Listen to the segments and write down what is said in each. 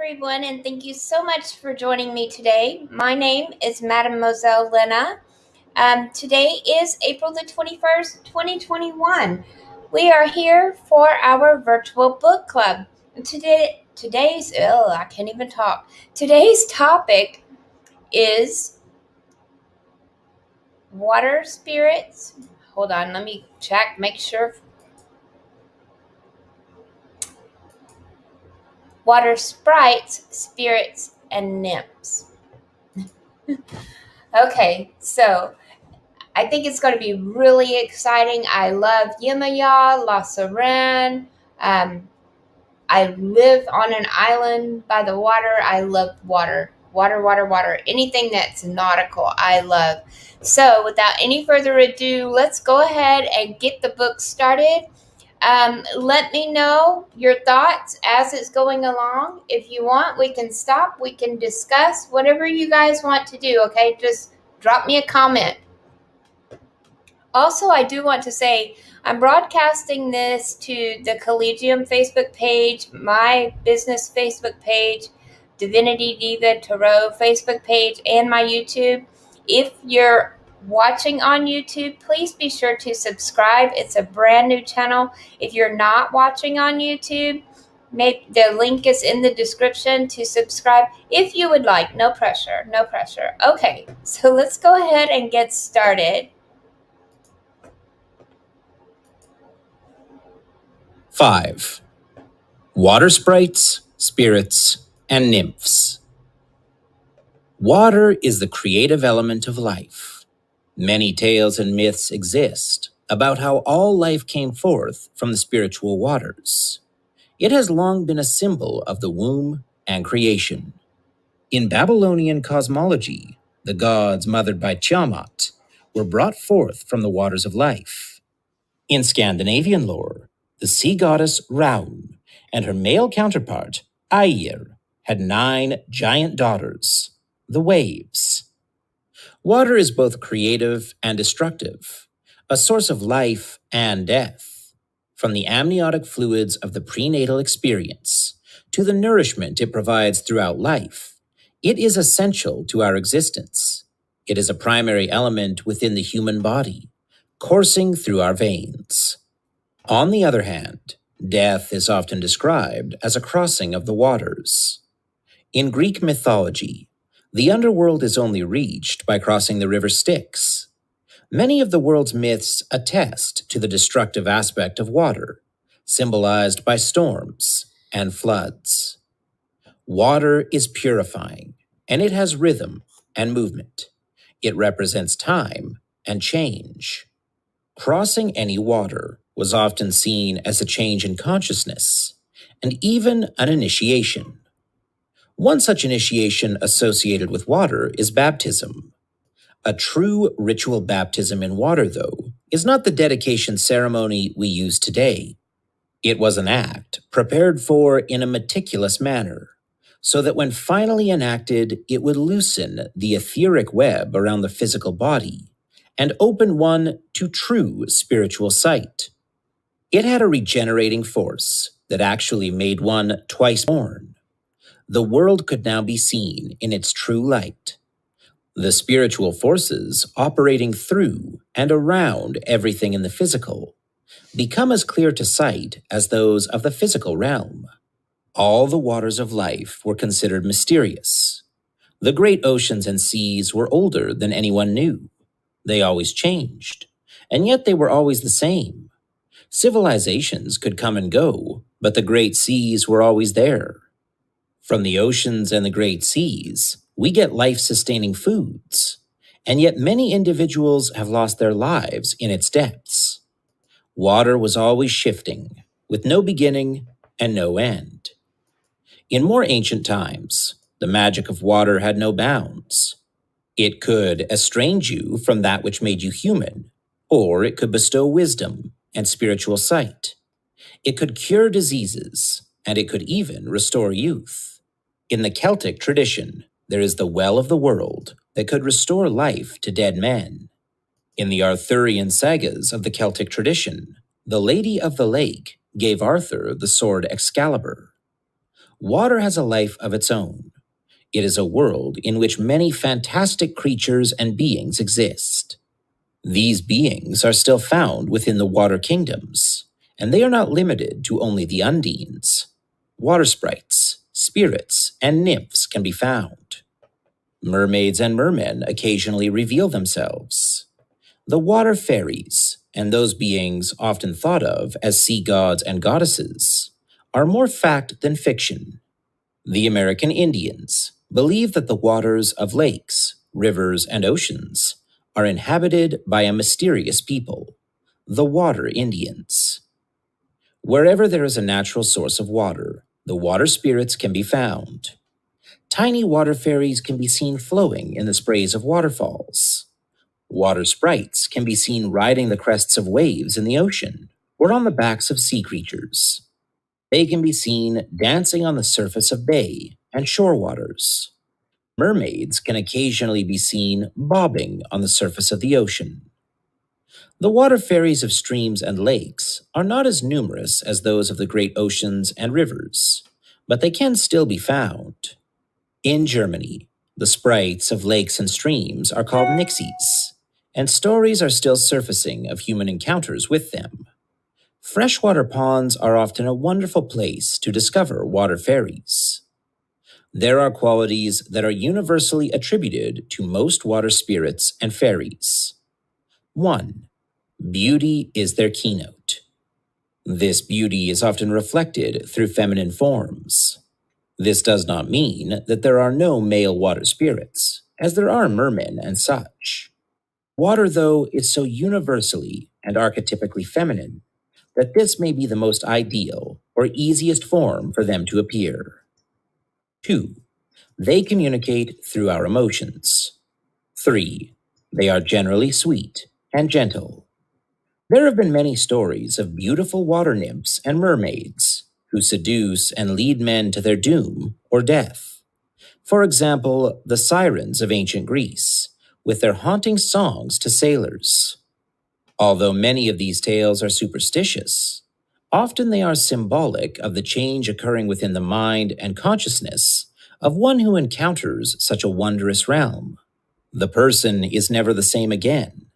everyone, and thank you so much for joining me today. My name is Mademoiselle Lena. Today is April the 21st, 2021. We are here for our virtual book club. Today's I can't even talk. Today's topic is water spirits. Hold on, let me check, make sure. Water sprites, spirits, and nymphs. Okay, so I think it's going to be really exciting. I love Yemaya, La Seren. I live on an island by the water. I love water. Water. Anything that's nautical, I love. So without any further ado, let's go ahead and get the book started. Let me know your thoughts as it's going along. If you want, we can stop. We can discuss whatever you guys want to do, okay? Just drop me a comment. Also, I do want to say I'm broadcasting this to the Collegium Facebook page, my business Facebook page, Divinity Diva Tarot Facebook page, and my YouTube. If you're watching on YouTube, please be sure to subscribe. It's a brand new channel. If you're not watching on YouTube, the link is in the description to subscribe if you would like. No pressure. Okay, so let's go ahead and get started. 5. Water sprites, spirits, and nymphs. Water is the creative element of life. Many tales and myths exist about how all life came forth from the spiritual waters. It has long been a symbol of the womb and creation. In Babylonian cosmology, the gods mothered by Tiamat were brought forth from the waters of life. In Scandinavian lore, the sea goddess Raun and her male counterpart, Aegir, had 9 giant daughters, the waves. Water is both creative and destructive, a source of life and death. From the amniotic fluids of the prenatal experience to the nourishment it provides throughout life, it is essential to our existence. It is a primary element within the human body, coursing through our veins. On the other hand, death is often described as a crossing of the waters. In Greek mythology, the underworld is only reached by crossing the river Styx. Many of the world's myths attest to the destructive aspect of water, symbolized by storms and floods. Water is purifying, and it has rhythm and movement. It represents time and change. Crossing any water was often seen as a change in consciousness, and even an initiation. One such initiation associated with water is baptism. A true ritual baptism in water, though, is not the dedication ceremony we use today. It was an act prepared for in a meticulous manner, so that when finally enacted, it would loosen the etheric web around the physical body and open one to true spiritual sight. It had a regenerating force that actually made one twice born. The world could now be seen in its true light. The spiritual forces operating through and around everything in the physical become as clear to sight as those of the physical realm. All the waters of life were considered mysterious. The great oceans and seas were older than anyone knew. They always changed, and yet they were always the same. Civilizations could come and go, but the great seas were always there. From the oceans and the great seas, we get life-sustaining foods, and yet many individuals have lost their lives in its depths. Water was always shifting, with no beginning and no end. In more ancient times, the magic of water had no bounds. It could estrange you from that which made you human, or it could bestow wisdom and spiritual sight. It could cure diseases, and it could even restore youth. In the Celtic tradition, there is the well of the world that could restore life to dead men. In the Arthurian sagas of the Celtic tradition, the Lady of the Lake gave Arthur the sword Excalibur. Water has a life of its own. It is a world in which many fantastic creatures and beings exist. These beings are still found within the water kingdoms, and they are not limited to only the undines. Water sprites, spirits, and nymphs can be found. Mermaids and mermen occasionally reveal themselves. The water fairies, and those beings often thought of as sea gods and goddesses, are more fact than fiction. The American Indians believe that the waters of lakes, rivers, and oceans are inhabited by a mysterious people, the Water Indians. Wherever there is a natural source of water, the water spirits can be found. Tiny water fairies can be seen flowing in the sprays of waterfalls. Water sprites can be seen riding the crests of waves in the ocean or on the backs of sea creatures. They can be seen dancing on the surface of bay and shore waters. Mermaids can occasionally be seen bobbing on the surface of the ocean. The water fairies of streams and lakes are not as numerous as those of the great oceans and rivers, but they can still be found. In Germany, the sprites of lakes and streams are called nixies, and stories are still surfacing of human encounters with them. Freshwater ponds are often a wonderful place to discover water fairies. There are qualities that are universally attributed to most water spirits and fairies. 1. Beauty is their keynote. This beauty is often reflected through feminine forms. This does not mean that there are no male water spirits, as there are mermen and such. Water, though, is so universally and archetypically feminine that this may be the most ideal or easiest form for them to appear. 2. They communicate through our emotions. 3. They are generally sweet and gentle. There have been many stories of beautiful water nymphs and mermaids who seduce and lead men to their doom or death. For example, the sirens of ancient Greece, with their haunting songs to sailors. Although many of these tales are superstitious, often they are symbolic of the change occurring within the mind and consciousness of one who encounters such a wondrous realm. The person is never the same again,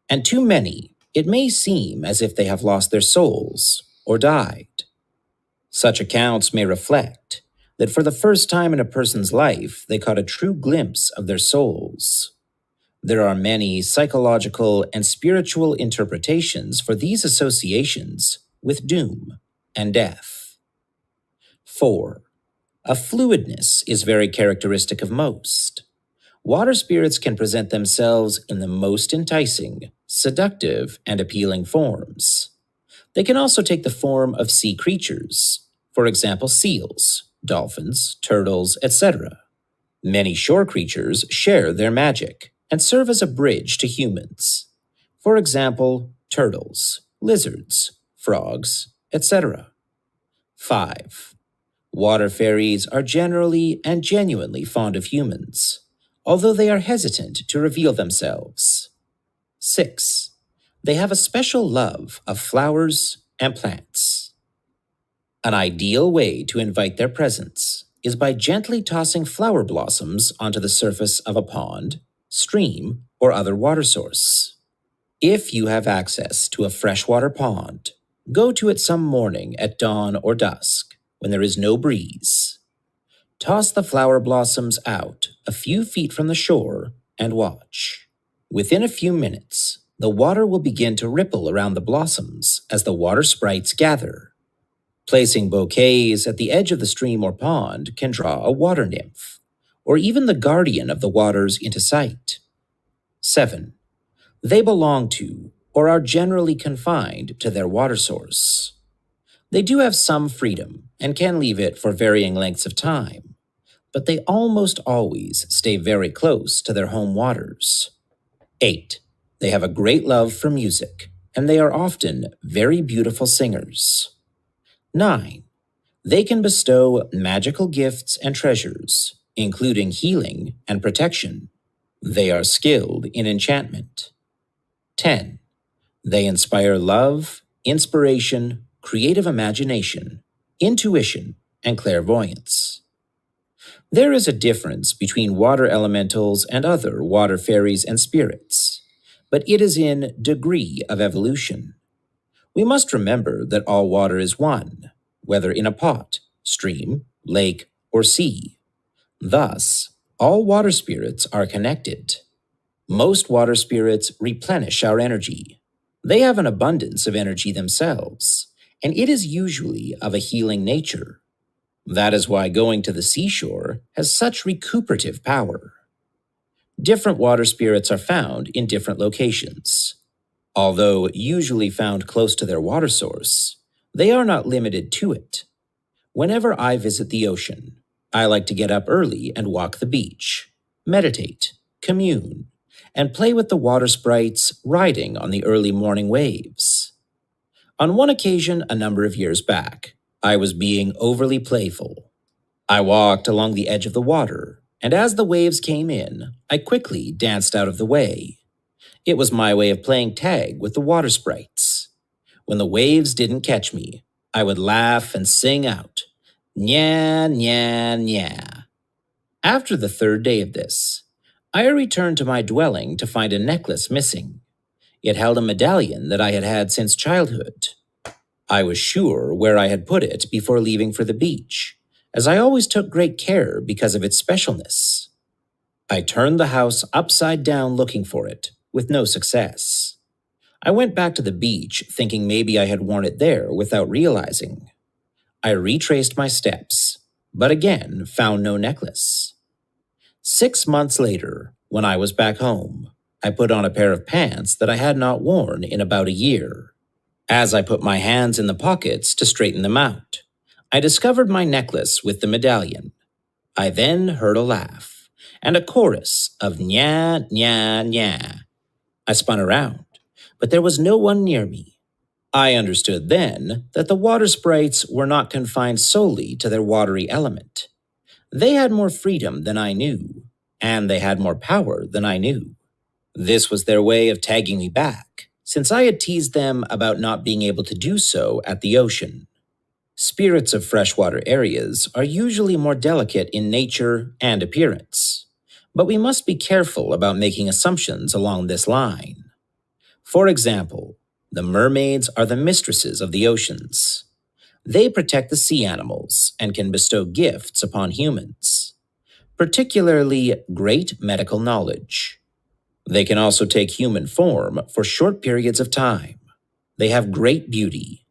and to many, it may seem as if they have lost their souls or died. Such accounts may reflect that for the first time in a person's life, they caught a true glimpse of their souls. There are many psychological and spiritual interpretations for these associations with doom and death. 4. A fluidness is very characteristic of most. Water spirits can present themselves in the most enticing, seductive, and appealing forms. They can also take the form of sea creatures, for example, seals, dolphins, turtles, etc. Many shore creatures share their magic and serve as a bridge to humans. For example, turtles, lizards, frogs, etc. 5. Water fairies are generally and genuinely fond of humans, although they are hesitant to reveal themselves. 6. They have a special love of flowers and plants. An ideal way to invite their presence is by gently tossing flower blossoms onto the surface of a pond, stream, or other water source. If you have access to a freshwater pond, go to it some morning at dawn or dusk when there is no breeze. Toss the flower blossoms out a few feet from the shore and watch. Within a few minutes, the water will begin to ripple around the blossoms as the water sprites gather. Placing bouquets at the edge of the stream or pond can draw a water nymph, or even the guardian of the waters into sight. 7. They belong to, or are generally confined to their water source. They do have some freedom and can leave it for varying lengths of time, but they almost always stay very close to their home waters. 8. They have a great love for music, and they are often very beautiful singers. 9. They can bestow magical gifts and treasures, including healing and protection. They are skilled in enchantment. 10. They inspire love, inspiration, creative imagination, intuition, and clairvoyance. There is a difference between water elementals and other water fairies and spirits, but it is in degree of evolution. We must remember that all water is one, whether in a pot, stream, lake, or sea. Thus, all water spirits are connected. Most water spirits replenish our energy. They have an abundance of energy themselves, and it is usually of a healing nature. That is why going to the seashore has such recuperative power. Different water spirits are found in different locations. Although usually found close to their water source, they are not limited to it. Whenever I visit the ocean, I like to get up early and walk the beach, meditate, commune, and play with the water sprites riding on the early morning waves. On one occasion a number of years back, I was being overly playful. I walked along the edge of the water, and as the waves came in, I quickly danced out of the way. It was my way of playing tag with the water sprites. When the waves didn't catch me, I would laugh and sing out, "Nya, nya, nya." After the third day of this, I returned to my dwelling to find a necklace missing. It held a medallion that I had had since childhood. I was sure where I had put it before leaving for the beach, as I always took great care because of its specialness. I turned the house upside down looking for it, with no success. I went back to the beach thinking maybe I had worn it there without realizing. I retraced my steps, but again found no necklace. 6 months later, when I was back home, I put on a pair of pants that I had not worn in about a year. As I put my hands in the pockets to straighten them out, I discovered my necklace with the medallion. I then heard a laugh, and a chorus of "nya, nya, nya." I spun around, but there was no one near me. I understood then that the water sprites were not confined solely to their watery element. They had more freedom than I knew, and they had more power than I knew. This was their way of tagging me back, since I had teased them about not being able to do so at the ocean. Spirits of freshwater areas are usually more delicate in nature and appearance, but we must be careful about making assumptions along this line. For example, the mermaids are the mistresses of the oceans. They protect the sea animals and can bestow gifts upon humans, particularly great medical knowledge. They can also take human form for short periods of time. They have great beauty.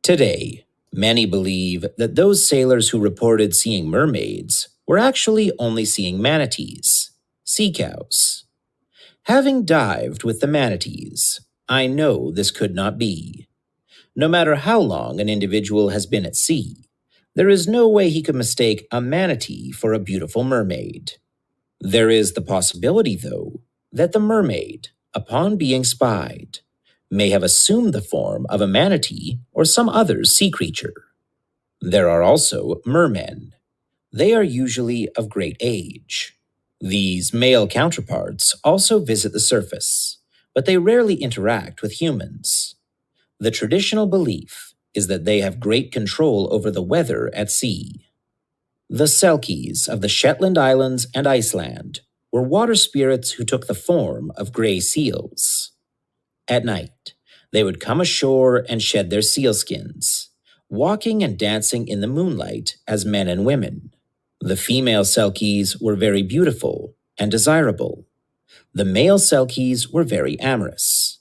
Today, many believe that those sailors who reported seeing mermaids were actually only seeing manatees, sea cows. Having dived with the manatees, I know this could not be. No matter how long an individual has been at sea, there is no way he could mistake a manatee for a beautiful mermaid. There is the possibility, though, that the mermaid, upon being spied, may have assumed the form of a manatee or some other sea creature. There are also mermen. They are usually of great age. These male counterparts also visit the surface, but they rarely interact with humans. The traditional belief is that they have great control over the weather at sea. The Selkies of the Shetland Islands and Iceland were water spirits who took the form of gray seals. At night, they would come ashore and shed their sealskins, walking and dancing in the moonlight as men and women. The female Selkies were very beautiful and desirable. The male Selkies were very amorous.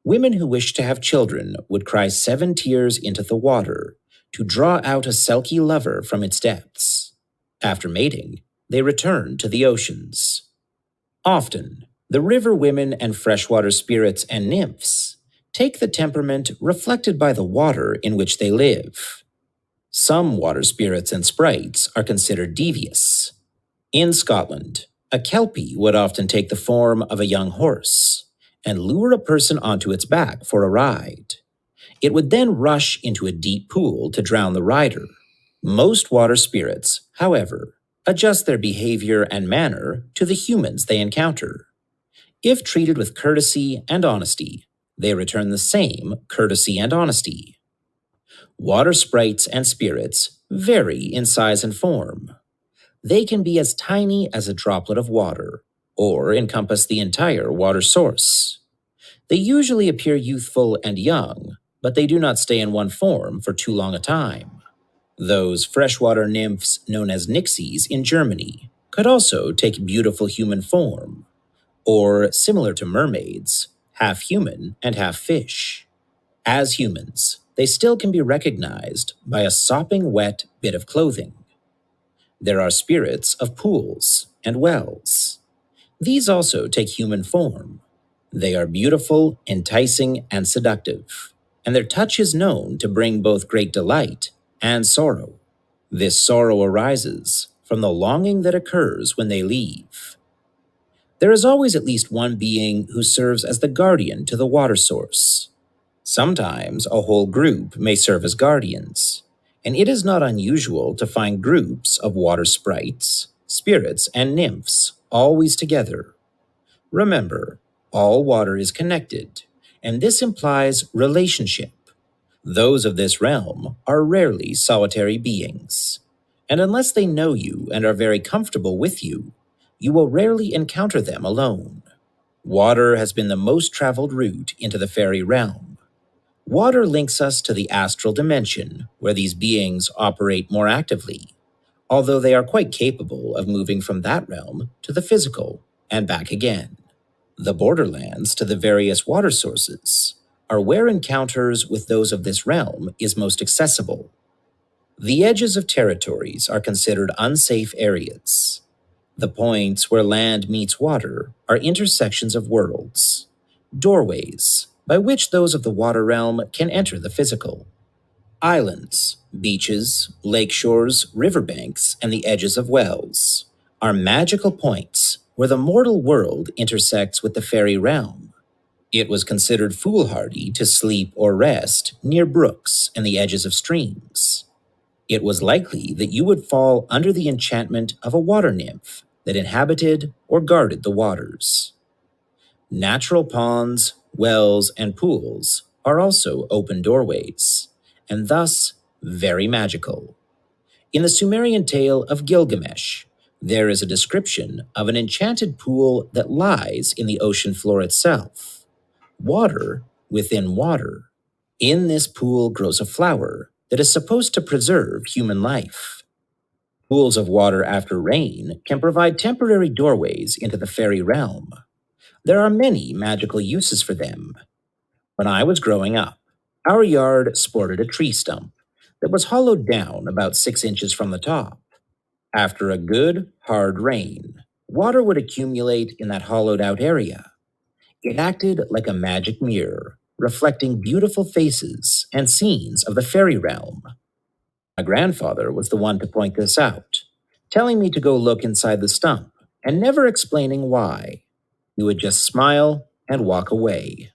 Women who wished to have children would cry 7 tears into the water to draw out a Selkie lover from its depths. After mating, they returned to the oceans. Often, the river women and freshwater spirits and nymphs take the temperament reflected by the water in which they live. Some water spirits and sprites are considered devious. In Scotland, a kelpie would often take the form of a young horse and lure a person onto its back for a ride. It would then rush into a deep pool to drown the rider. Most water spirits, however, adjust their behavior and manner to the humans they encounter. If treated with courtesy and honesty, they return the same courtesy and honesty. Water sprites and spirits vary in size and form. They can be as tiny as a droplet of water, or encompass the entire water source. They usually appear youthful and young, but they do not stay in one form for too long a time. Those freshwater nymphs known as nixies in Germany could also take beautiful human form, or similar to mermaids, half human and half fish. As humans, they still can be recognized by a sopping wet bit of clothing. There are spirits of pools and wells. These also take human form. They are beautiful, enticing, and seductive, and their touch is known to bring both great delight and sorrow. This sorrow arises from the longing that occurs when they leave. There is always at least one being who serves as the guardian to the water source. Sometimes a whole group may serve as guardians, and it is not unusual to find groups of water sprites, spirits, and nymphs always together. Remember, all water is connected, and this implies relationship. Those of this realm are rarely solitary beings, and unless they know you and are very comfortable with you, you will rarely encounter them alone. Water has been the most traveled route into the Faerie Realm. Water links us to the astral dimension, where these beings operate more actively, although they are quite capable of moving from that realm to the physical and back again. The borderlands to the various water sources are where encounters with those of this realm is most accessible. The edges of territories are considered unsafe areas. The points where land meets water are intersections of worlds, doorways by which those of the water realm can enter the physical. Islands, beaches, lake shores, riverbanks, and the edges of wells are magical points where the mortal world intersects with the fairy realm. It was considered foolhardy to sleep or rest near brooks and the edges of streams. It was likely that you would fall under the enchantment of a water nymph that inhabited or guarded the waters. Natural ponds, wells, and pools are also open doorways, and thus very magical. In the Sumerian tale of Gilgamesh, there is a description of an enchanted pool that lies in the ocean floor itself. Water within water. In this pool grows a flower that is supposed to preserve human life. Pools of water after rain can provide temporary doorways into the fairy realm. There are many magical uses for them. When I was growing up, our yard sported a tree stump that was hollowed down about 6 inches from the top. After a good, hard rain, water would accumulate in that hollowed out area. It acted like a magic mirror, reflecting beautiful faces and scenes of the fairy realm. My grandfather was the one to point this out, telling me to go look inside the stump and never explaining why. He would just smile and walk away.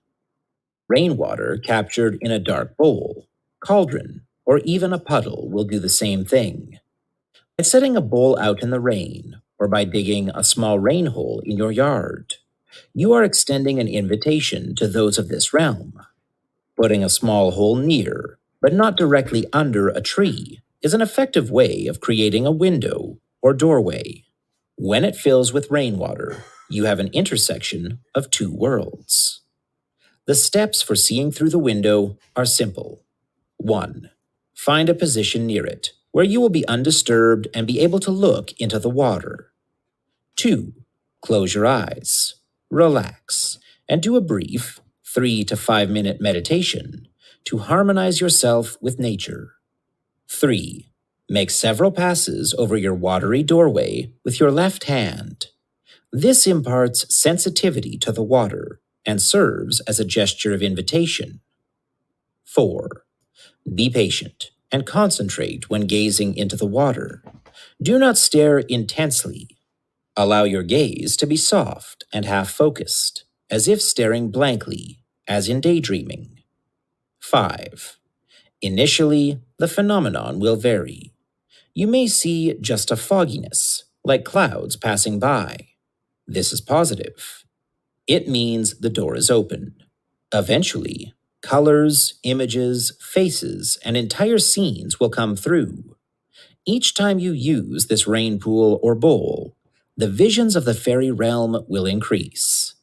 Rainwater captured in a dark bowl, cauldron, or even a puddle will do the same thing. By setting a bowl out in the rain, or by digging a small rain hole in your yard, you are extending an invitation to those of this realm. Putting a small hole near, but not directly under a tree, is an effective way of creating a window or doorway. When it fills with rainwater, you have an intersection of two worlds. The steps for seeing through the window are simple. 1. Find a position near it, where you will be undisturbed and be able to look into the water. 2. Close your eyes, relax, and do a brief 3 to 5 minute meditation to harmonize yourself with nature. 3. Make several passes over your watery doorway with your left hand. This imparts sensitivity to the water and serves as a gesture of invitation. 4. Be patient and concentrate when gazing into the water. Do not stare intensely. Allow your gaze to be soft and half-focused, as if staring blankly, as in daydreaming. 5. Initially, the phenomenon will vary. You may see just a fogginess, like clouds passing by. This is positive. It means the door is open. Eventually, colors, images, faces, and entire scenes will come through. Each time you use this rain pool or bowl, the visions of the fairy realm will increase.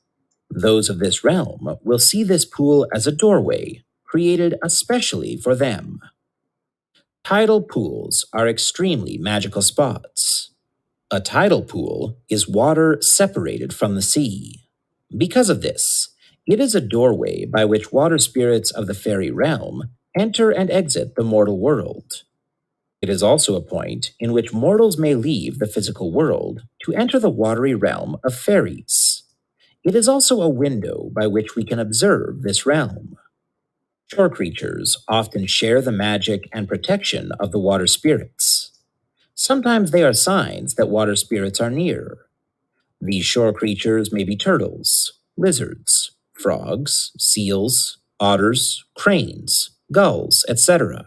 Those of this realm will see this pool as a doorway created especially for them. Tidal pools are extremely magical spots. A tidal pool is water separated from the sea. Because of this, it is a doorway by which water spirits of the fairy realm enter and exit the mortal world. It is also a point in which mortals may leave the physical world to enter the watery realm of fairies. It is also a window by which we can observe this realm. Shore creatures often share the magic and protection of the water spirits. Sometimes they are signs that water spirits are near. These shore creatures may be turtles, lizards, frogs, seals, otters, cranes, gulls, etc.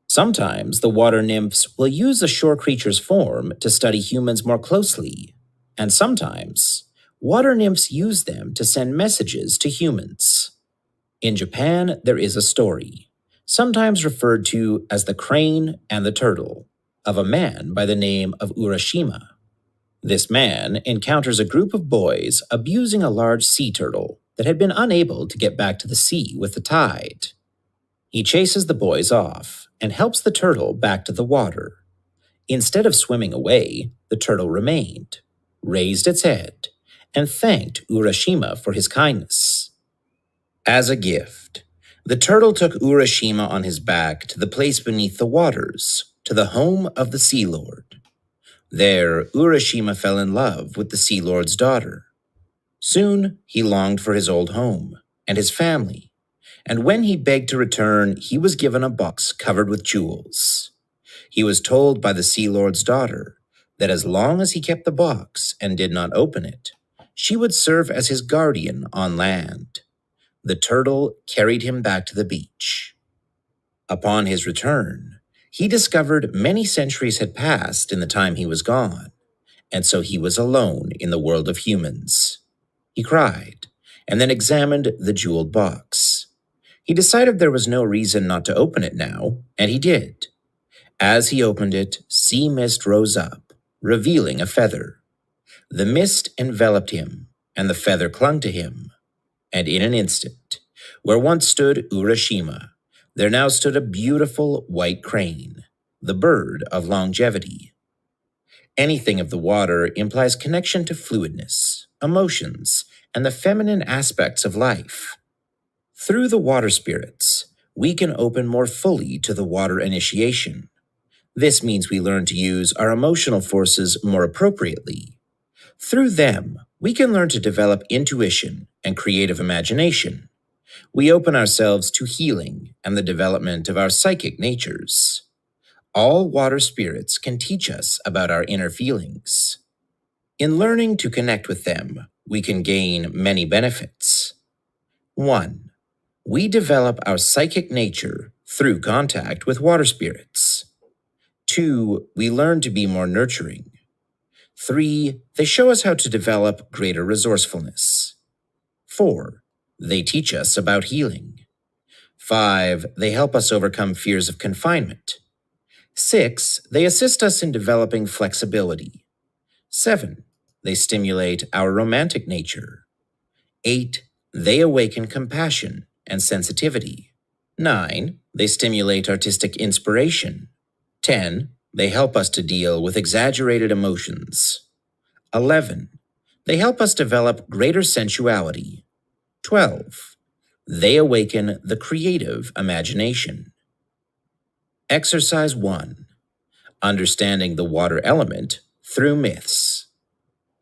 Sometimes the water nymphs will use the shore creature's form to study humans more closely, and sometimes water nymphs use them to send messages to humans. In Japan, there is a story, sometimes referred to as the crane and the turtle, of a man by the name of Urashima. This man encounters a group of boys abusing a large sea turtle that had been unable to get back to the sea with the tide. He chases the boys off and helps the turtle back to the water. Instead of swimming away, the turtle remained, raised its head, and thanked Urashima for his kindness. As a gift, the turtle took Urashima on his back to the place beneath the waters, to the home of the Sea Lord. There, Urashima fell in love with the Sea Lord's daughter. Soon, he longed for his old home and his family, and when he begged to return, he was given a box covered with jewels. He was told by the Sea Lord's daughter that as long as he kept the box and did not open it, she would serve as his guardian on land. The turtle carried him back to the beach. Upon his return, he discovered many centuries had passed in the time he was gone, and so he was alone in the world of humans. He cried, and then examined the jeweled box. He decided there was no reason not to open it now, and he did. As he opened it, sea mist rose up, revealing a feather. The mist enveloped him, and the feather clung to him. And in an instant, where once stood Urashima, there now stood a beautiful white crane, the bird of longevity. Anything of the water implies connection to fluidness, emotions, and the feminine aspects of life. Through the water spirits, we can open more fully to the water initiation. This means we learn to use our emotional forces more appropriately. Through them, we can learn to develop intuition and creative imagination. We open ourselves to healing and the development of our psychic natures. All water spirits can teach us about our inner feelings. In learning to connect with them, we can gain many benefits. 1. We develop our psychic nature through contact with water spirits. 2. We learn to be more nurturing. 3. They show us how to develop greater resourcefulness. 4. They teach us about healing. 5. They help us overcome fears of confinement. 6. They assist us in developing flexibility. 7. They stimulate our romantic nature. 8. They awaken compassion and sensitivity. 9. They stimulate artistic inspiration. 10. They help us to deal with exaggerated emotions. 11. They help us develop greater sensuality. 12. They awaken the creative imagination. Exercise 1. Understanding the water element through myths.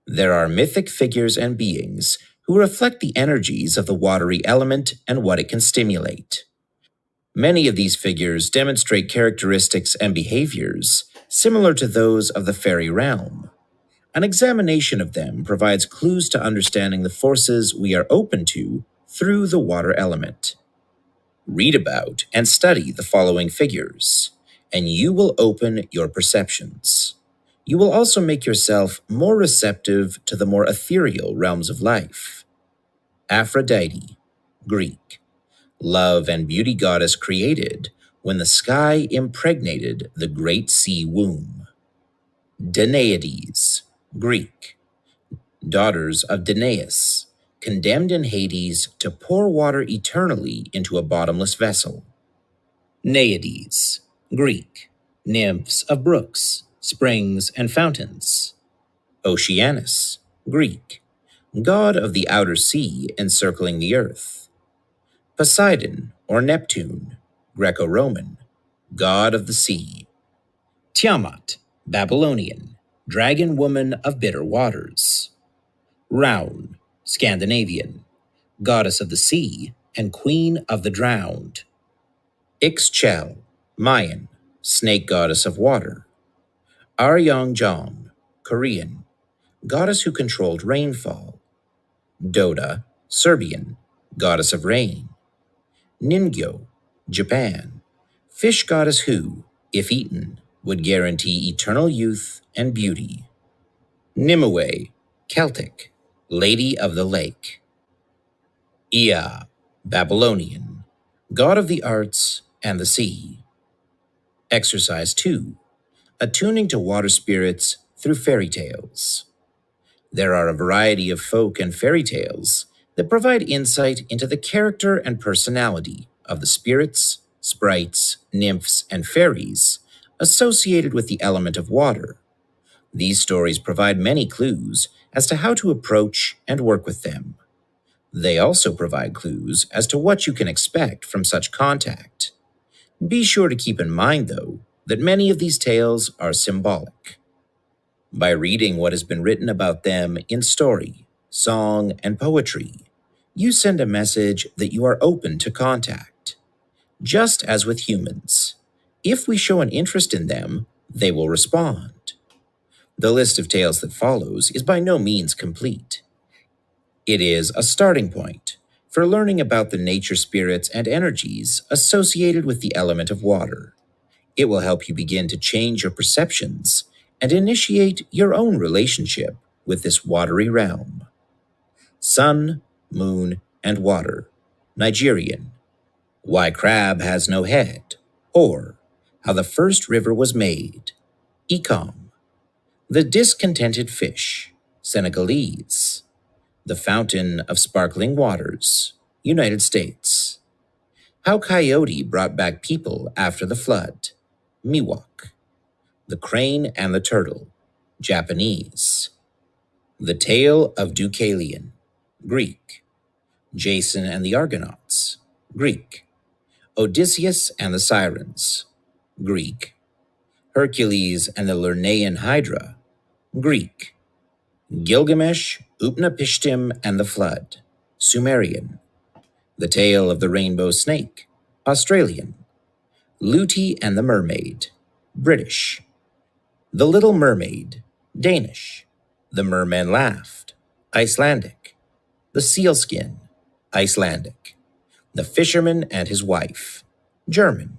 There are mythic figures and beings who reflect the energies of the watery element and what it can stimulate. Many of these figures demonstrate characteristics and behaviors similar to those of the Faerie Realm. An examination of them provides clues to understanding the forces we are open to through the water element. Read about and study the following figures, and you will open your perceptions. You will also make yourself more receptive to the more ethereal realms of life. Aphrodite, Greek. Love and beauty goddess created when the sky impregnated the great sea womb. Danaides, Greek, daughters of Danaus, condemned in Hades to pour water eternally into a bottomless vessel. Naiades, Greek, nymphs of brooks, springs, and fountains. Oceanus, Greek, god of the outer sea encircling the earth. Poseidon, or Neptune, Greco-Roman, god of the sea. Tiamat, Babylonian, dragon woman of bitter waters. Raun, Scandinavian, goddess of the sea and queen of the drowned. Ixchel, Mayan, snake goddess of water. Aryongjong, Korean, goddess who controlled rainfall. Doda, Serbian, goddess of rain. Ningyo, Japan, fish goddess who, if eaten, would guarantee eternal youth and beauty. Nimue, Celtic, lady of the lake. Ea, Babylonian, god of the arts and the sea. Exercise 2. Attuning to water spirits through fairy tales. There are a variety of folk and fairy tales that provide insight into the character and personality of the spirits, sprites, nymphs, and fairies associated with the element of water. These stories provide many clues as to how to approach and work with them. They also provide clues as to what you can expect from such contact. Be sure to keep in mind, though, that many of these tales are symbolic. By reading what has been written about them in story, song, and poetry, you send a message that you are open to contact. Just as with humans, if we show an interest in them, they will respond. The list of tales that follows is by no means complete. It is a starting point for learning about the nature spirits and energies associated with the element of water. It will help you begin to change your perceptions and initiate your own relationship with this watery realm. Sun, moon, and water. Nigerian. Why crab has no head, or how the first river was made. Ecom. The discontented fish. Senegalese. The fountain of sparkling waters. United States. How coyote brought back people after the flood. Miwok. The crane and the turtle. Japanese. The tale of Deucalion. Greek. Jason and the Argonauts. Greek. Odysseus and the Sirens. Greek. Hercules and the Lernaean Hydra. Greek. Gilgamesh, Upnapishtim and the Flood. Sumerian. The Tale of the Rainbow Snake. Australian. Lootie and the Mermaid. British. The Little Mermaid. Danish. The Merman Laughed. Icelandic. The Sealskin. Icelandic. The Fisherman and His Wife. German.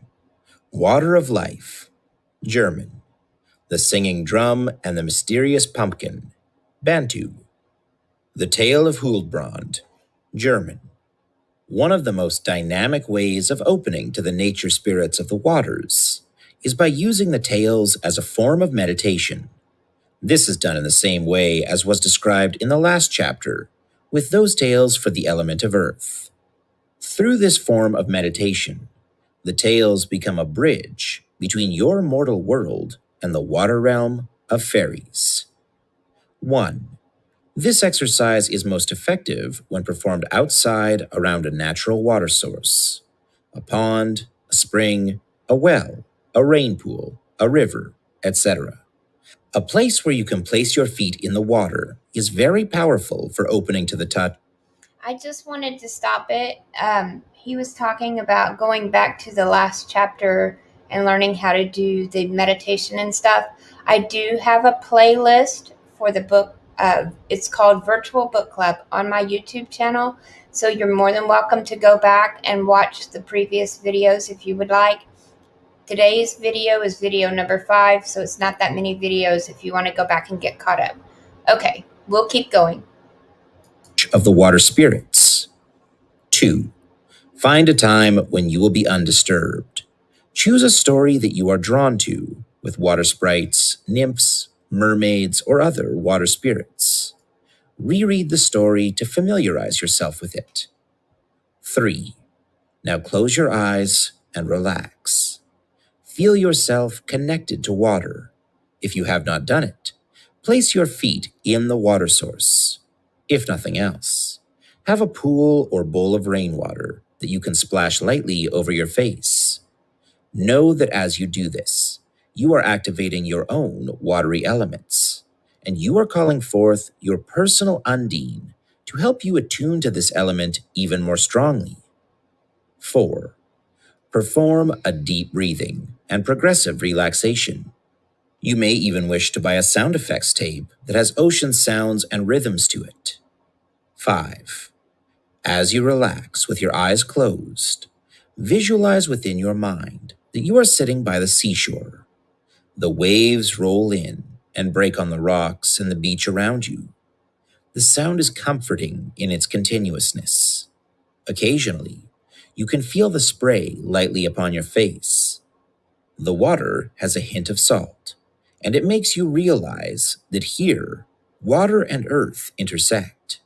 Water of Life. German. The Singing Drum and the Mysterious Pumpkin. Bantu. The Tale of Huldbrand. German. One of the most dynamic ways of opening to the nature spirits of the waters is by using the tales as a form of meditation. This is done in the same way as was described in the last chapter, with those tales for the element of earth. Through this form of meditation, the tales become a bridge between your mortal world and the water realm of fairies. 1. This exercise is most effective when performed outside around a natural water source. A pond, a spring, a well, a rain pool, a river, etc. A place where you can place your feet in the water is very powerful for opening to the touch. I just wanted to stop it. He was talking about going back to the last chapter and learning how to do the meditation and stuff. I do have a playlist for the book. It's called Virtual Book Club on my YouTube channel. So you're more than welcome to go back and watch the previous videos if you would like. Today's video is video number 5, so it's not that many videos if you want to go back and get caught up. Okay, we'll keep going. Of the water spirits. 2. Find a time when you will be undisturbed. Choose a story that you are drawn to, with water sprites, nymphs, mermaids, or other water spirits. Reread the story to familiarize yourself with it. 3. Now close your eyes and relax. Feel yourself connected to water. If you have not done it, place your feet in the water source. If nothing else, have a pool or bowl of rainwater that you can splash lightly over your face. Know that as you do this, you are activating your own watery elements, and you are calling forth your personal undine to help you attune to this element even more strongly. 4. Perform a deep breathing and progressive relaxation. You may even wish to buy a sound effects tape that has ocean sounds and rhythms to it. 5. As you relax with your eyes closed, visualize within your mind that you are sitting by the seashore. The waves roll in and break on the rocks and the beach around you. The sound is comforting in its continuousness. Occasionally, you can feel the spray lightly upon your face. The water has a hint of salt, and it makes you realize that here, water and earth intersect.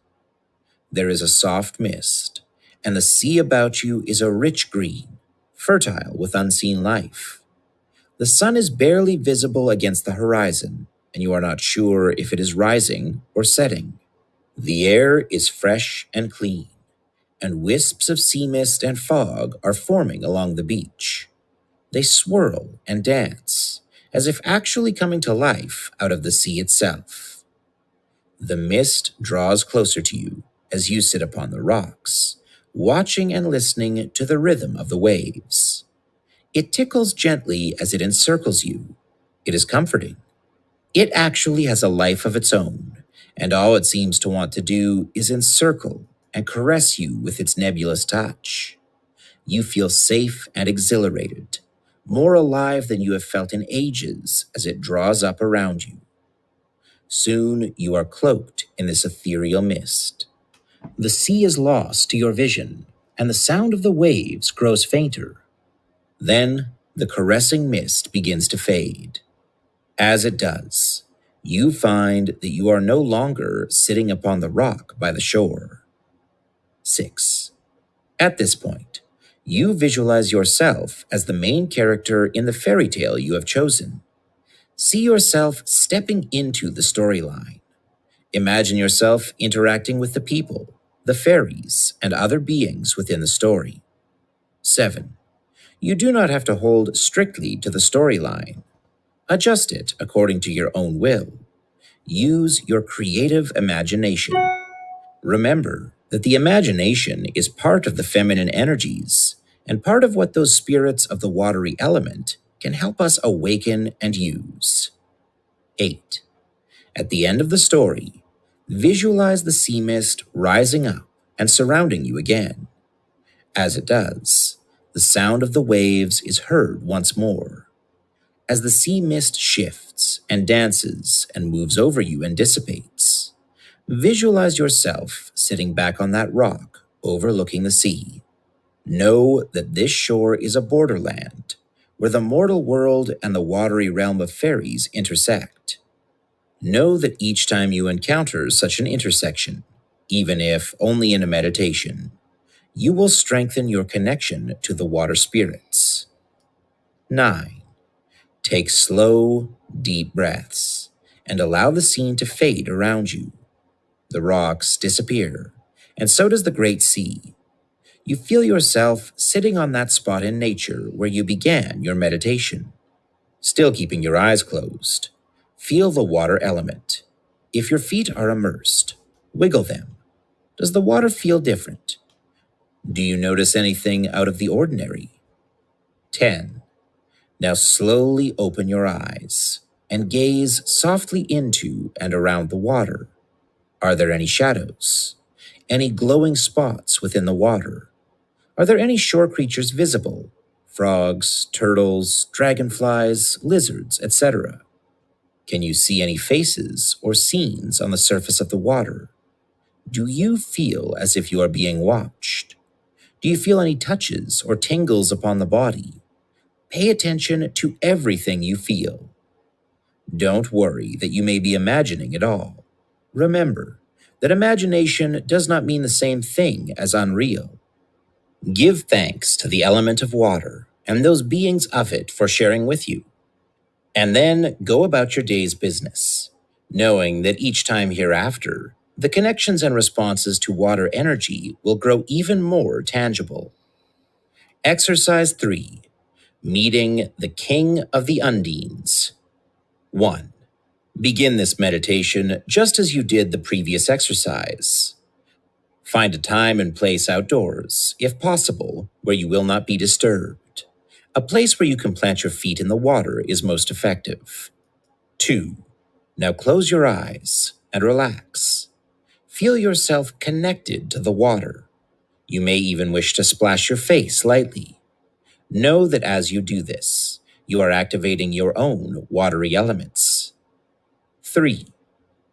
There is a soft mist, and the sea about you is a rich green, fertile with unseen life. The sun is barely visible against the horizon, and you are not sure if it is rising or setting. The air is fresh and clean, and wisps of sea mist and fog are forming along the beach. They swirl and dance, as if actually coming to life out of the sea itself. The mist draws closer to you as you sit upon the rocks, watching and listening to the rhythm of the waves. It tickles gently as it encircles you. It is comforting. It actually has a life of its own, and all it seems to want to do is encircle and caress you with its nebulous touch. You feel safe and exhilarated, more alive than you have felt in ages as it draws up around you. Soon you are cloaked in this ethereal mist. The sea is lost to your vision, and the sound of the waves grows fainter. Then the caressing mist begins to fade. As it does, you find that you are no longer sitting upon the rock by the shore. 6. At this point, you visualize yourself as the main character in the fairy tale you have chosen. See yourself stepping into the storyline. Imagine yourself interacting with the people, the fairies, and other beings within the story. 7. You do not have to hold strictly to the storyline. Adjust it according to your own will. Use your creative imagination. Remember that the imagination is part of the feminine energies and part of what those spirits of the watery element can help us awaken and use. 8. At the end of the story, visualize the sea mist rising up and surrounding you again. As it does, the sound of the waves is heard once more. As the sea mist shifts and dances and moves over you and dissipates, visualize yourself sitting back on that rock overlooking the sea. Know that this shore is a borderland where the mortal world and the watery realm of fairies intersect. Know that each time you encounter such an intersection, even if only in a meditation, you will strengthen your connection to the water spirits. 9. Take slow, deep breaths and allow the scene to fade around you. The rocks disappear, and so does the great sea. You feel yourself sitting on that spot in nature where you began your meditation. Still keeping your eyes closed, feel the water element. If your feet are immersed, wiggle them. Does the water feel different? Do you notice anything out of the ordinary? 10. Now slowly open your eyes and gaze softly into and around the water. Are there any shadows? Any glowing spots within the water? Are there any shore creatures visible? Frogs, turtles, dragonflies, lizards, etc. Can you see any faces or scenes on the surface of the water? Do you feel as if you are being watched? Do you feel any touches or tingles upon the body? Pay attention to everything you feel. Don't worry that you may be imagining it all. Remember that imagination does not mean the same thing as unreal. Give thanks to the element of water and those beings of it for sharing with you. And then go about your day's business, knowing that each time hereafter, the connections and responses to water energy will grow even more tangible. Exercise 3. Meeting the King of the Undines. 1. Begin this meditation just as you did the previous exercise. Find a time and place outdoors, if possible, where you will not be disturbed. A place where you can plant your feet in the water is most effective. 2. Now close your eyes and relax. Feel yourself connected to the water. You may even wish to splash your face lightly. Know that as you do this, you are activating your own watery elements. 3.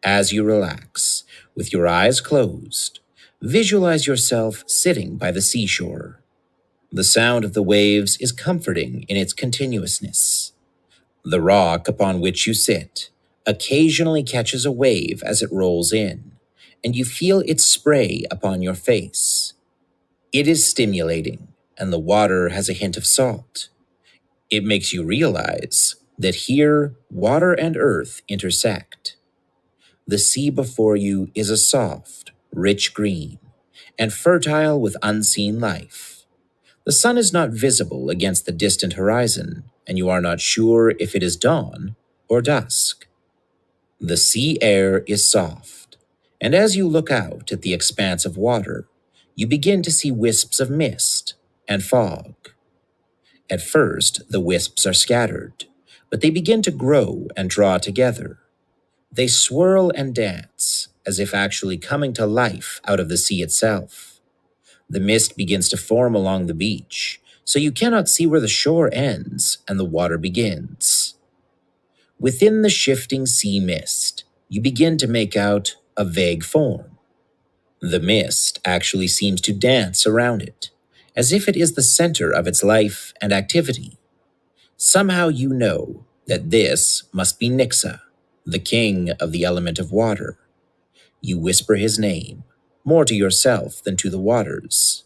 As you relax, with your eyes closed, visualize yourself sitting by the seashore. The sound of the waves is comforting in its continuousness. The rock upon which you sit occasionally catches a wave as it rolls in, and you feel its spray upon your face. It is stimulating, and the water has a hint of salt. It makes you realize that here water and earth intersect. The sea before you is a soft, rich green, and fertile with unseen life. The sun is not visible against the distant horizon, and you are not sure if it is dawn or dusk. The sea air is soft, and as you look out at the expanse of water, you begin to see wisps of mist and fog. At first, the wisps are scattered, but they begin to grow and draw together. They swirl and dance, as if actually coming to life out of the sea itself. The mist begins to form along the beach, so you cannot see where the shore ends and the water begins. Within the shifting sea mist, you begin to make out a vague form. The mist actually seems to dance around it, as if it is the center of its life and activity. Somehow you know that this must be Nixa, the king of the element of water. You whisper his name, more to yourself than to the waters.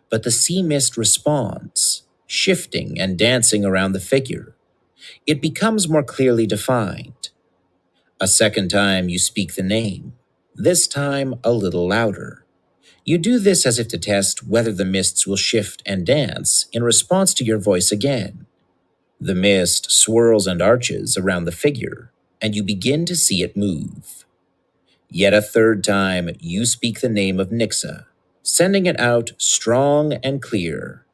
But the sea mist responds, shifting and dancing around the figure. It becomes more clearly defined. A second time you speak the name, this time a little louder. You do this as if to test whether the mists will shift and dance in response to your voice again. The mist swirls and arches around the figure, and you begin to see it move. Yet a third time, you speak the name of Nixa, sending it out strong and clear.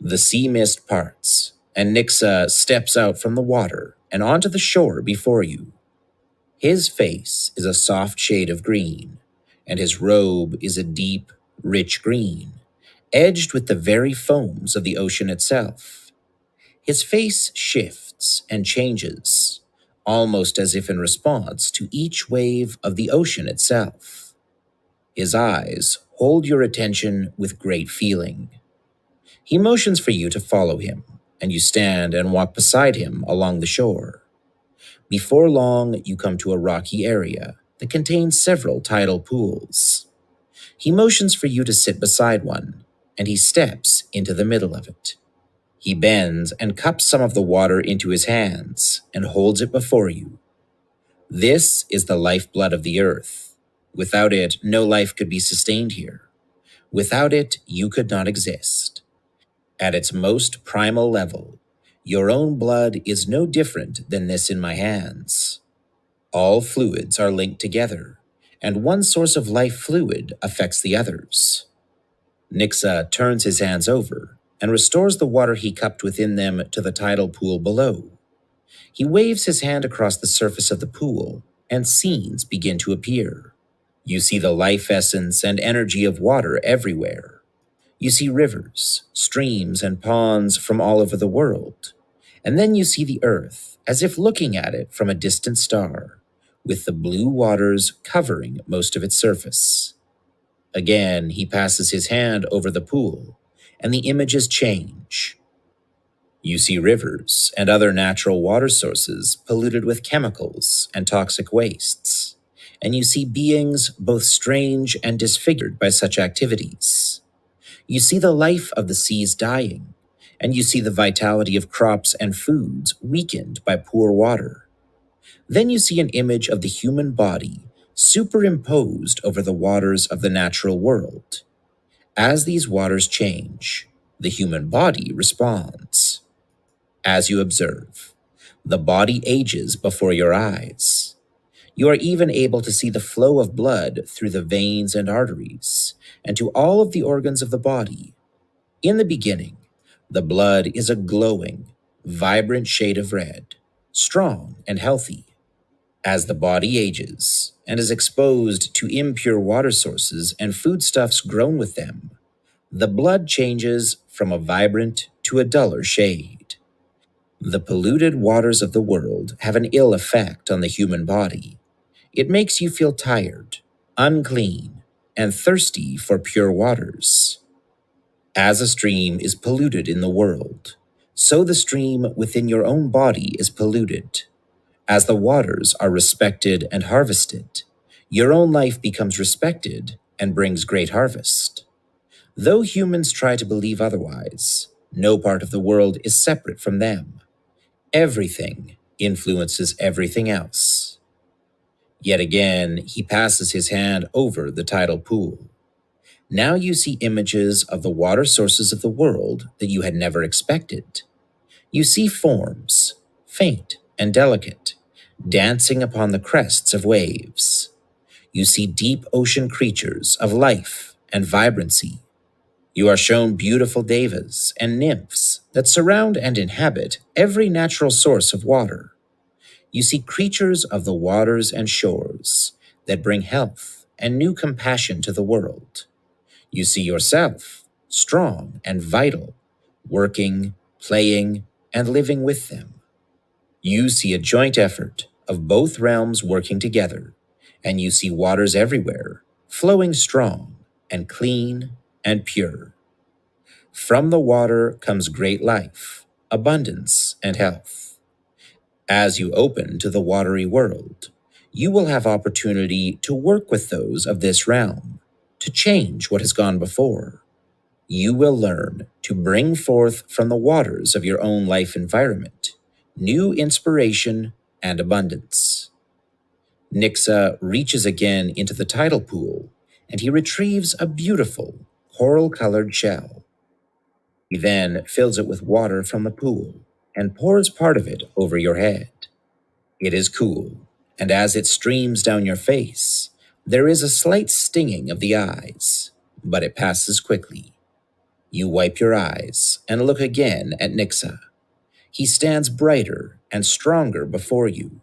The sea mist parts, and Nixa steps out from the water and onto the shore before you. His face is a soft shade of green, and his robe is a deep, rich green, edged with the very foams of the ocean itself. His face shifts and changes, almost as if in response to each wave of the ocean itself. His eyes hold your attention with great feeling. He motions for you to follow him, and you stand and walk beside him along the shore. Before long, you come to a rocky area that contains several tidal pools. He motions for you to sit beside one, and he steps into the middle of it. He bends and cups some of the water into his hands and holds it before you. This is the lifeblood of the earth. Without it, no life could be sustained here. Without it, you could not exist. At its most primal level, your own blood is no different than this in my hands. All fluids are linked together, and one source of life fluid affects the others. Nixa turns his hands over and restores the water he cupped within them to the tidal pool below. He waves his hand across the surface of the pool, and scenes begin to appear. You see the life essence and energy of water everywhere. You see rivers, streams, and ponds from all over the world. And then you see the earth, as if looking at it from a distant star, with the blue waters covering most of its surface. Again, he passes his hand over the pool, and the images change. You see rivers and other natural water sources polluted with chemicals and toxic wastes, and you see beings both strange and disfigured by such activities. You see the life of the seas dying, and you see the vitality of crops and foods weakened by poor water. Then you see an image of the human body superimposed over the waters of the natural world. As these waters change, the human body responds. As you observe, the body ages before your eyes. You are even able to see the flow of blood through the veins and arteries, and to all of the organs of the body. In the beginning, the blood is a glowing, vibrant shade of red, strong and healthy. As the body ages and is exposed to impure water sources and foodstuffs grown with them, the blood changes from a vibrant to a duller shade. The polluted waters of the world have an ill effect on the human body. It makes you feel tired, unclean, and thirsty for pure waters. As a stream is polluted in the world, so the stream within your own body is polluted. As the waters are respected and harvested, your own life becomes respected and brings great harvest. Though humans try to believe otherwise, no part of the world is separate from them. Everything influences everything else. Yet again, he passes his hand over the tidal pool. Now you see images of the water sources of the world that you had never expected. You see forms, faint and delicate, dancing upon the crests of waves. You see deep ocean creatures of life and vibrancy. You are shown beautiful devas and nymphs that surround and inhabit every natural source of water. You see creatures of the waters and shores that bring health and new compassion to the world. You see yourself, strong and vital, working, playing, and living with them. You see a joint effort of both realms working together, and you see waters everywhere, flowing strong and clean and pure. From the water comes great life, abundance, and health. As you open to the watery world, you will have opportunity to work with those of this realm, to change what has gone before. You will learn to bring forth from the waters of your own life environment new inspiration and abundance. Nixa reaches again into the tidal pool, and he retrieves a beautiful, coral-colored shell. He then fills it with water from the pool and pours part of it over your head. It is cool, and as it streams down your face, there is a slight stinging of the eyes, but it passes quickly. You wipe your eyes and look again at Nixa. He stands brighter and stronger before you.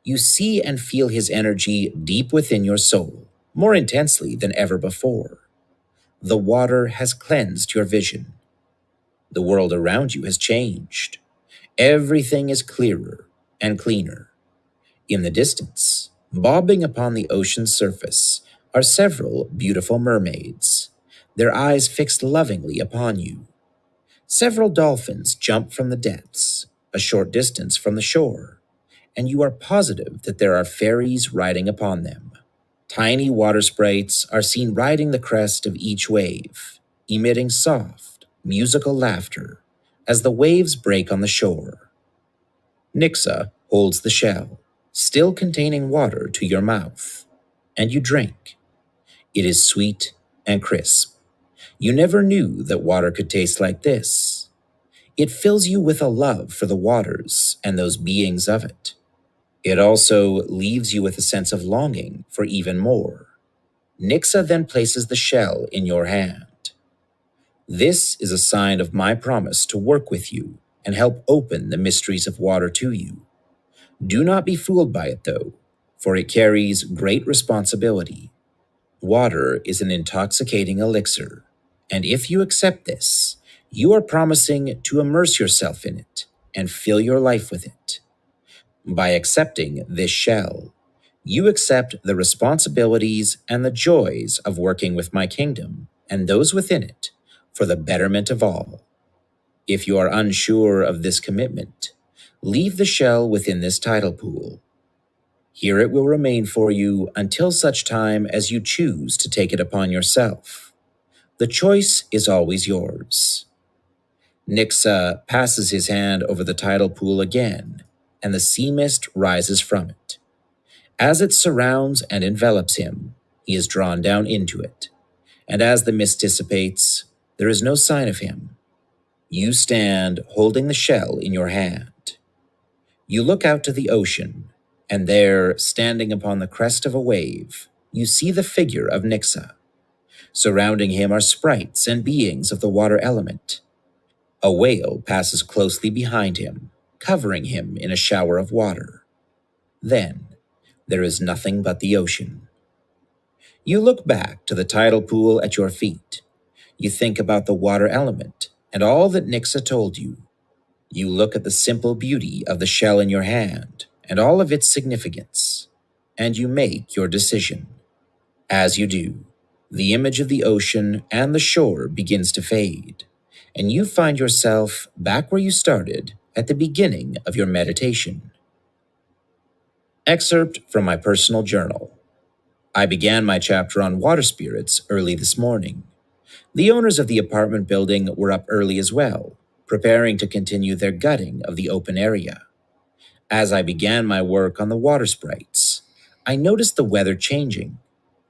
You see and feel his energy deep within your soul, more intensely than ever before. The water has cleansed your vision. The world around you has changed. Everything is clearer and cleaner. In the distance, bobbing upon the ocean's surface, are several beautiful mermaids, their eyes fixed lovingly upon you. Several dolphins jump from the depths, a short distance from the shore, and you are positive that there are fairies riding upon them. Tiny water sprites are seen riding the crest of each wave, emitting soft, musical laughter as the waves break on the shore. Nixa holds the shell, still containing water, to your mouth, and you drink. It is sweet and crisp. You never knew that water could taste like this. It fills you with a love for the waters and those beings of it. It also leaves you with a sense of longing for even more. Nixa then places the shell in your hand. This is a sign of my promise to work with you and help open the mysteries of water to you. Do not be fooled by it, though, for it carries great responsibility. Water is an intoxicating elixir, and if you accept this, you are promising to immerse yourself in it and fill your life with it. By accepting this shell, you accept the responsibilities and the joys of working with my kingdom and those within it for the betterment of all. If you are unsure of this commitment, leave the shell within this tidal pool. Here it will remain for you until such time as you choose to take it upon yourself. The choice is always yours. Nixa passes his hand over the tidal pool again, and the sea mist rises from it. As it surrounds and envelops him, he is drawn down into it, and as the mist dissipates, there is no sign of him. You stand holding the shell in your hand. You look out to the ocean, and there, standing upon the crest of a wave, you see the figure of Nixa. Surrounding him are sprites and beings of the water element. A whale passes closely behind him, covering him in a shower of water. Then, there is nothing but the ocean. You look back to the tidal pool at your feet. You think about the water element and all that Nixa told you. You look at the simple beauty of the shell in your hand and all of its significance, and you make your decision. As you do, the image of the ocean and the shore begins to fade, and you find yourself back where you started at the beginning of your meditation. Excerpt from my personal journal. I began my chapter on water spirits early this morning. The owners of the apartment building were up early as well, preparing to continue their gutting of the open area. As I began my work on the water sprites, I noticed the weather changing.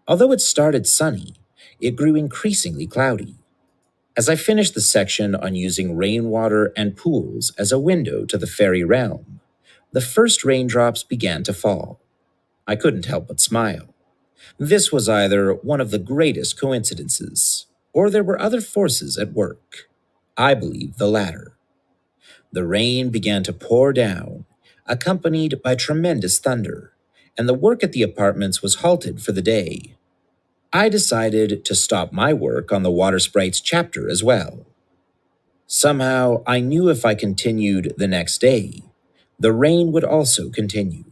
Although it started sunny, it grew increasingly cloudy. As I finished the section on using rainwater and pools as a window to the Faerie Realm, the first raindrops began to fall. I couldn't help but smile. This was either one of the greatest coincidences, or there were other forces at work. I believe the latter. The rain began to pour down, accompanied by tremendous thunder, and the work at the apartments was halted for the day. I decided to stop my work on the Water Sprites chapter as well. Somehow, I knew if I continued the next day, the rain would also continue.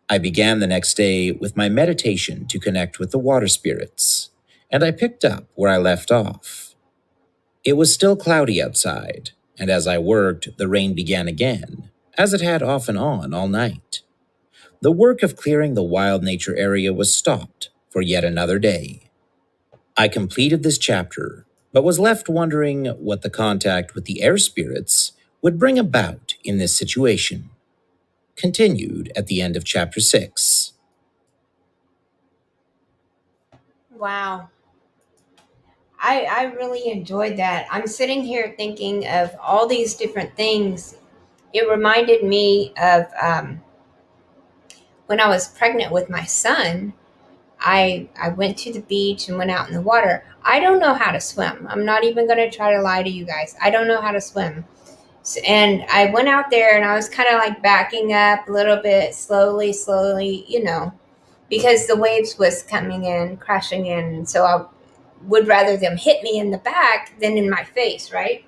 I began the next day with my meditation to connect with the water spirits, and I picked up where I left off. It was still cloudy outside, and as I worked, the rain began again, as it had off and on all night. The work of clearing the wild nature area was stopped for yet another day. I completed this chapter, but was left wondering what the contact with the air spirits would bring about in this situation. Continued at the end of chapter 6. Wow. I really enjoyed that. I'm sitting here thinking of all these different things. It reminded me of when I was pregnant with my son. I went to the beach and went out in the water. I don't know how to swim. I'm not even going to try to lie to you guys. I don't know how to swim. And I went out there and I was kind of like backing up a little bit, slowly, because the waves was coming in, crashing in. And so I would rather them hit me in the back than in my face, right?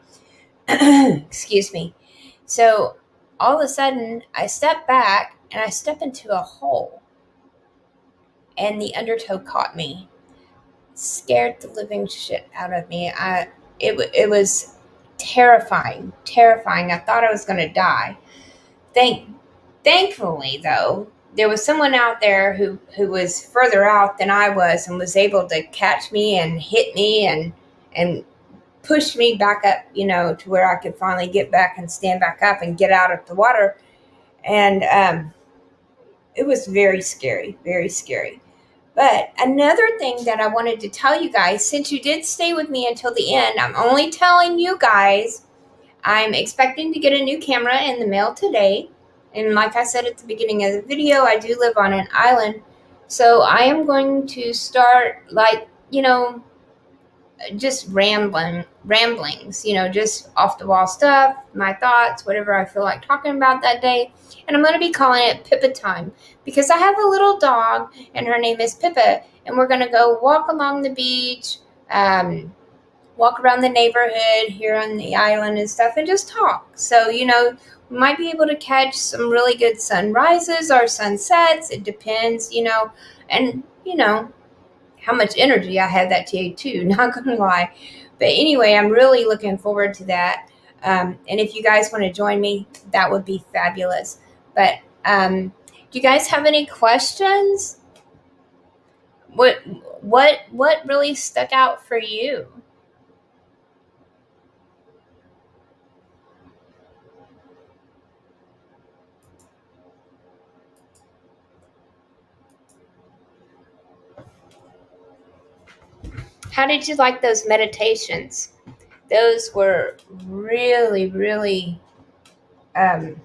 Excuse me. So all of a sudden I step back and I step into a hole and the undertow caught me. Scared the living shit out of me. It was terrifying. I thought I was going to die. Thankfully, though, there was someone out there who was further out than I was and was able to catch me and hit me and push me back up, to where I could finally get back and stand back up and get out of the water. And it was very scary, very scary. But another thing that I wanted to tell you guys, since you did stay with me until the end, I'm only telling you guys, I'm expecting to get a new camera in the mail today. And like I said at the beginning of the video, I do live on an island. So I am going to start just ramblings, just off the wall stuff, my thoughts, whatever I feel like talking about that day. And I'm going to be calling it Pippa time because I have a little dog and her name is Pippa, and we're going to go walk along the beach, walk around the neighborhood here on the island and stuff, and just talk. So, we might be able to catch some really good sunrises or sunsets. It depends, and how much energy I have that day too, not gonna lie. But anyway, I'm really looking forward to that. And if you guys want to join me, that would be fabulous. But do you guys have any questions? What what really stuck out for you? How did you like those meditations? Those were really, really. Um,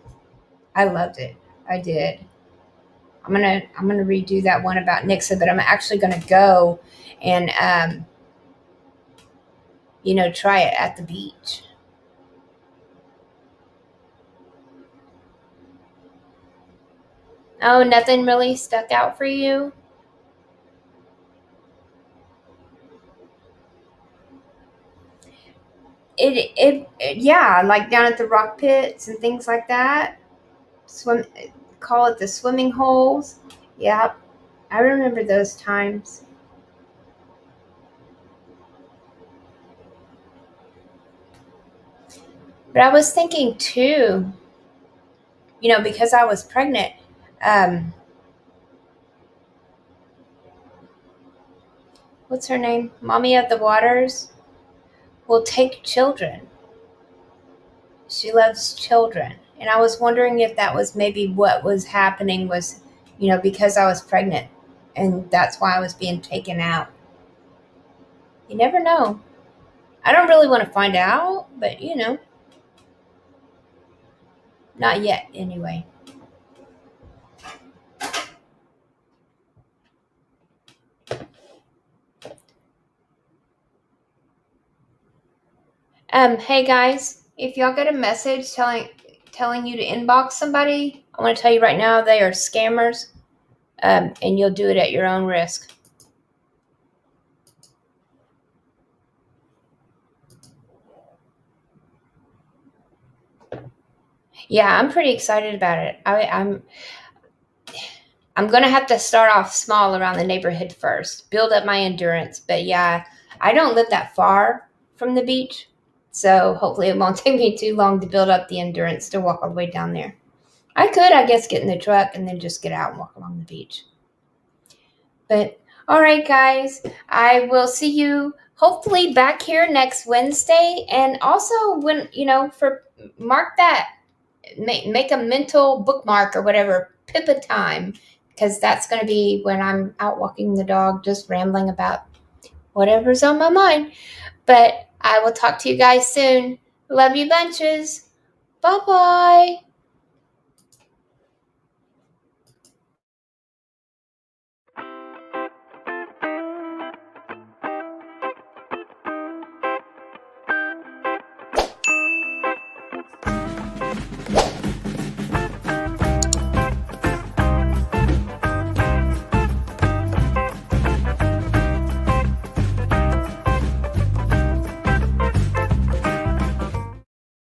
I loved it. I did. I'm gonna redo that one about Nixa, but I'm actually gonna go and try it at the beach. Oh, nothing really stuck out for you? Yeah, like down at the rock pits and things like that. Swim, call it the swimming holes. Yep, I remember those times. But I was thinking too, because I was pregnant. Um, what's her name? Mommy of the Waters will take children. She loves children. And I was wondering if that was maybe what was happening was, because I was pregnant and that's why I was being taken out. You never know. I don't really want to find out, but not yet anyway. Hey guys, if y'all get a message telling you to inbox somebody, I want to tell you right now they are scammers, and you'll do it at your own risk. Yeah, I'm pretty excited about it. I'm gonna have to start off small around the neighborhood first, build up my endurance. But yeah, I don't live that far from the beach, so hopefully it won't take me too long to build up the endurance to walk all the way down there. I could, I guess, get in the truck and then just get out and walk along the beach. But all right, guys, I will see you hopefully back here next Wednesday. And also, when for mark that, make a mental bookmark or whatever, Pippa time, because that's going to be when I'm out walking the dog, just rambling about whatever's on my mind. But I will talk to you guys soon. Love you bunches. Bye bye.